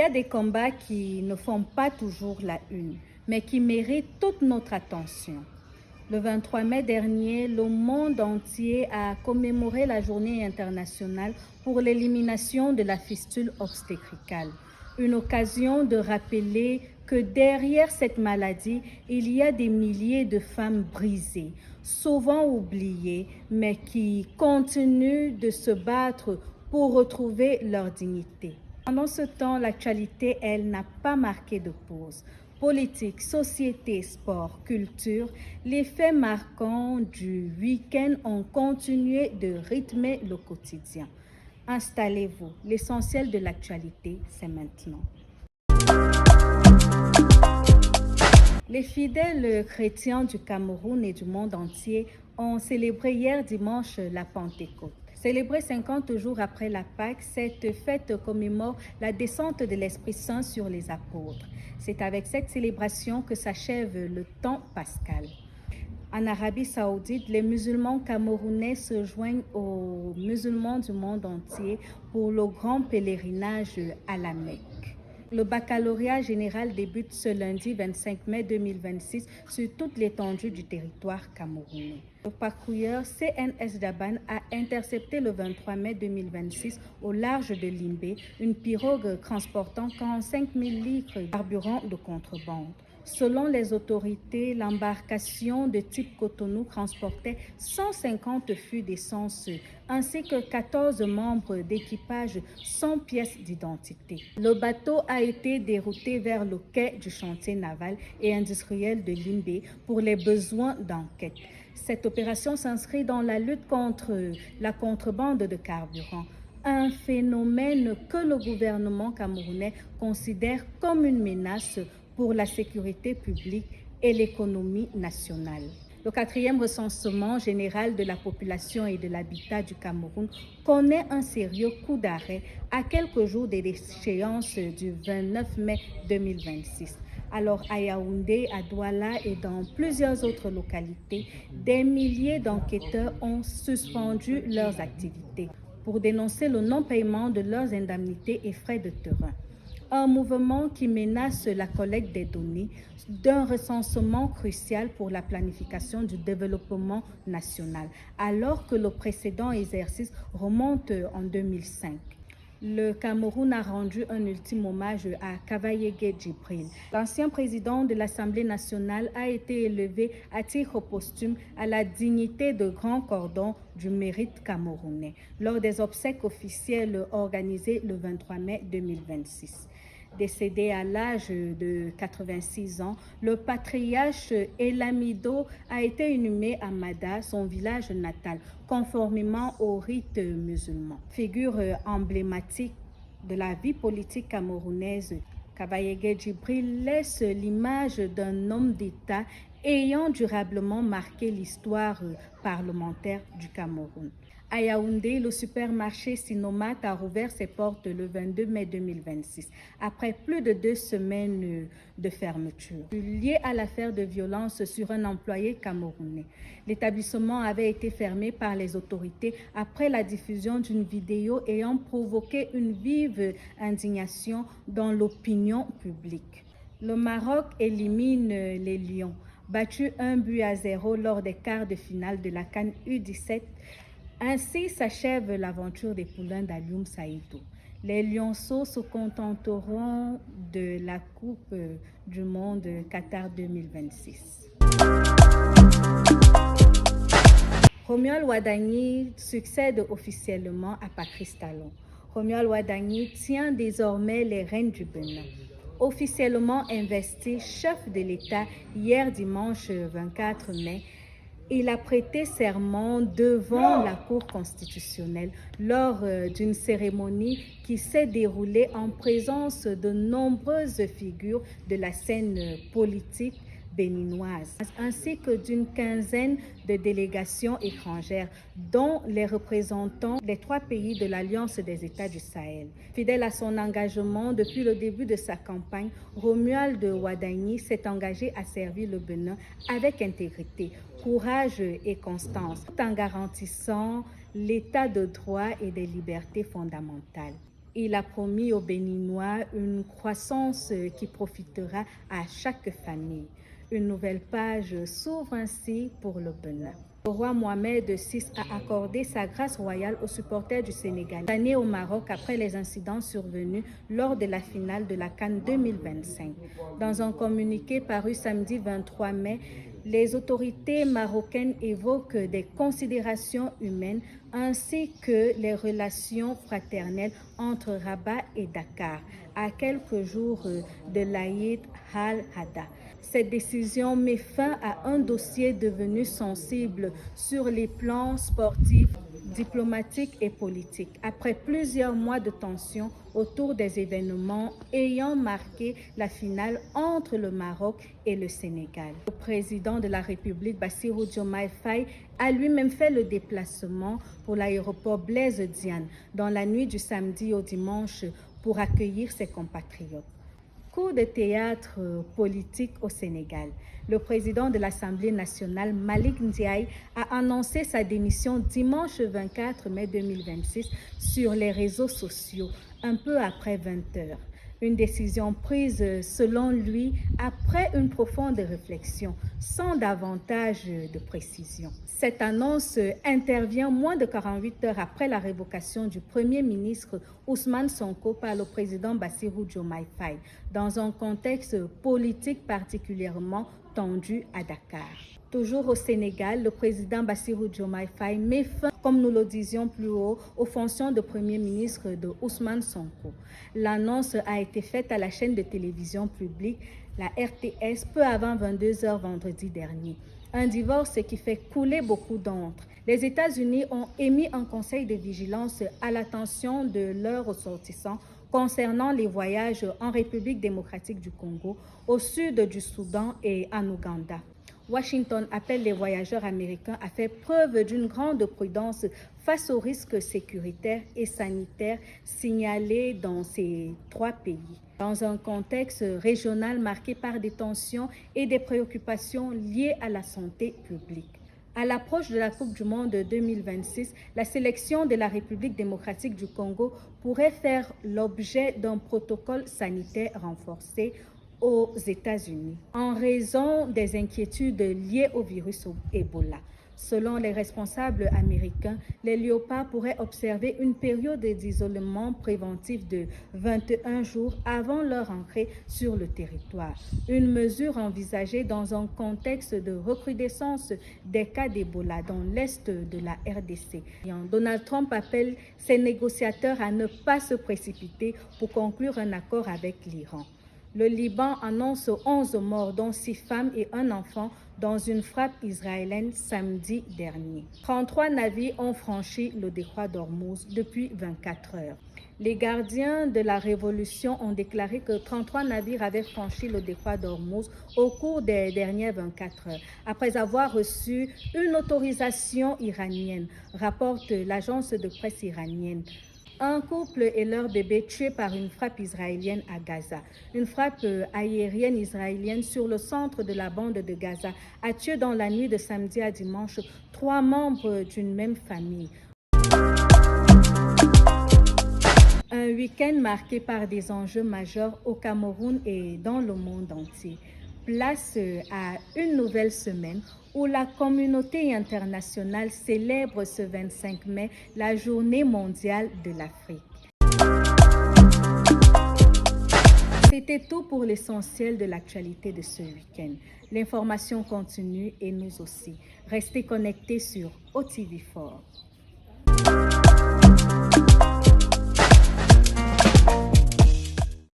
y a des combats qui ne font pas toujours la une, mais qui méritent toute notre attention. Le 23 mai dernier, le monde entier a commémoré la Journée internationale pour l'élimination de la fistule obstétricale. Une occasion de rappeler que derrière cette maladie, il y a des milliers de femmes brisées, souvent oubliées, mais qui continuent de se battre pour retrouver leur dignité. Pendant ce temps, l'actualité, elle, n'a pas marqué de pause. Politique, société, sport, culture, les faits marquants du week-end ont continué de rythmer le quotidien. Installez-vous, l'essentiel de l'actualité, c'est maintenant. Les fidèles chrétiens du Cameroun et du monde entier ont célébré hier dimanche la Pentecôte. Célébrée 50 jours après la Pâque, cette fête commémore la descente de l'Esprit Saint sur les apôtres. C'est avec cette célébration que s'achève le temps pascal. En Arabie Saoudite, les musulmans camerounais se joignent aux musulmans du monde entier pour le grand pèlerinage à la Mecque. Le baccalauréat général débute ce lundi 25 mai 2026 sur toute l'étendue du territoire camerounais. Le patrouilleur CNS Daban a intercepté le 23 mai 2026 au large de Limbé une pirogue transportant 45 000 litres de carburant de contrebande. Selon les autorités, l'embarcation de type Cotonou transportait 150 fûts d'essence ainsi que 14 membres d'équipage sans pièces d'identité. Le bateau a été dérouté vers le quai du chantier naval et industriel de Limbé pour les besoins d'enquête. Cette opération s'inscrit dans la lutte contre la contrebande de carburant, un phénomène que le gouvernement camerounais considère comme une menace pour la sécurité publique et l'économie nationale. Le 4e recensement général de la population et de l'habitat du Cameroun connaît un sérieux coup d'arrêt à quelques jours de l'échéance du 29 mai 2026. Alors à Yaoundé, à Douala et dans plusieurs autres localités, des milliers d'enquêteurs ont suspendu leurs activités pour dénoncer le non-paiement de leurs indemnités et frais de terrain. Un mouvement qui menace la collecte des données d'un recensement crucial pour la planification du développement national, alors que le précédent exercice remonte en 2005. Le Cameroun a rendu un ultime hommage à Kavayegue Djibril. L'ancien président de l'Assemblée nationale a été élevé à titre posthume à la dignité de grand cordon du mérite camerounais lors des obsèques officielles organisées le 23 mai 2026. Décédé à l'âge de 86 ans, le patriarche Elamido a été inhumé à Mada, son village natal, conformément au rite musulman. Figure emblématique de la vie politique camerounaise, Kavayegue Djibril laisse l'image d'un homme d'État ayant durablement marqué l'histoire parlementaire du Cameroun. À Yaoundé, le supermarché Sinomat a rouvert ses portes le 22 mai 2026, après plus de 2 semaines de fermeture. Lié à l'affaire de violence sur un employé camerounais, l'établissement avait été fermé par les autorités après la diffusion d'une vidéo ayant provoqué une vive indignation dans l'opinion publique. Le Maroc élimine les Lions, battus 1-0 lors des quarts de finale de la CAN U17. Ainsi s'achève l'aventure des poulains d'Alioum Saïdou. Les Lionceaux se contenteront de la Coupe du Monde Qatar 2026. Romuald Wadagni succède officiellement à Patrice Talon. Romuald Wadagni tient désormais les rênes du Bénin. Officiellement investi chef de l'État hier dimanche 24 mai, il a prêté serment devant la Cour constitutionnelle lors d'une cérémonie qui s'est déroulée en présence de nombreuses figures de la scène politique béninoise, ainsi que d'une quinzaine de délégations étrangères, dont les représentants des 3 pays de l'Alliance des États du Sahel. Fidèle à son engagement depuis le début de sa campagne, Romuald Wadagni s'est engagé à servir le Bénin avec intégrité, courage et constance, tout en garantissant l'état de droit et des libertés fondamentales. Il a promis aux Béninois une croissance qui profitera à chaque famille. Une nouvelle page s'ouvre ainsi pour le Bénin. Le roi Mohamed VI a accordé sa grâce royale aux supporters du Sénégal, année au Maroc après les incidents survenus lors de la finale de la CAN 2025. Dans un communiqué paru samedi 23 mai, les autorités marocaines évoquent des considérations humaines ainsi que les relations fraternelles entre Rabat et Dakar, à quelques jours de l'Aïd al-Adha. Cette décision met fin à un dossier devenu sensible sur les plans sportifs, diplomatiques et politiques, après plusieurs mois de tension autour des événements ayant marqué la finale entre le Maroc et le Sénégal. Le président de la République, Bassirou Diomaye Faye, a lui-même fait le déplacement pour l'aéroport Blaise Diagne dans la nuit du samedi au dimanche pour accueillir ses compatriotes. Coup de théâtre politique au Sénégal. Le président de l'Assemblée nationale, Malick Ndiaye, a annoncé sa démission dimanche 24 mai 2026 sur les réseaux sociaux, un peu après 20 heures. Une décision prise, selon lui, après une profonde réflexion, sans davantage de précision. Cette annonce intervient moins de 48 heures après la révocation du Premier ministre Ousmane Sonko par le président Bassirou Diomaye Faye, dans un contexte politique particulièrement tendu à Dakar. Toujours au Sénégal, le président Bassirou Diomaye Faye met fin, comme nous le disions plus haut, aux fonctions de Premier ministre de Ousmane Sonko. L'annonce a été faite à la chaîne de télévision publique, la RTS, peu avant 22 heures vendredi dernier. Un divorce qui fait couler beaucoup d'encre. Les États-Unis ont émis un conseil de vigilance à l'attention de leurs ressortissants concernant les voyages en République démocratique du Congo, au sud du Soudan et en Ouganda. Washington appelle les voyageurs américains à faire preuve d'une grande prudence face aux risques sécuritaires et sanitaires signalés dans ces trois pays. Dans un contexte régional marqué par des tensions et des préoccupations liées à la santé publique. À l'approche de la Coupe du Monde 2026, la sélection de la République démocratique du Congo pourrait faire l'objet d'un protocole sanitaire renforcé aux États-Unis en raison des inquiétudes liées au virus Ebola. Selon les responsables américains, les Léopards pourraient observer une période d'isolement préventif de 21 jours avant leur entrée sur le territoire. Une mesure envisagée dans un contexte de recrudescence des cas d'Ebola dans l'est de la RDC. Donald Trump appelle ses négociateurs à ne pas se précipiter pour conclure un accord avec l'Iran. Le Liban annonce 11 morts, dont 6 femmes et un enfant, dans une frappe israélienne samedi dernier. 33 navires ont franchi le détroit d'Ormuz depuis 24 heures. Les gardiens de la révolution ont déclaré que 33 navires avaient franchi le détroit d'Ormuz au cours des dernières 24 heures, après avoir reçu une autorisation iranienne, rapporte l'agence de presse iranienne. Un couple et leur bébé tués par une frappe israélienne à Gaza. Une frappe aérienne israélienne sur le centre de la bande de Gaza a tué dans la nuit de samedi à dimanche 3 membres d'une même famille. Un week-end marqué par des enjeux majeurs au Cameroun et dans le monde entier. Place à une nouvelle semaine où la communauté internationale célèbre ce 25 mai la Journée mondiale de l'Afrique. C'était tout pour l'essentiel de l'actualité de ce week-end. L'information continue et nous aussi. Restez connectés sur OTV4.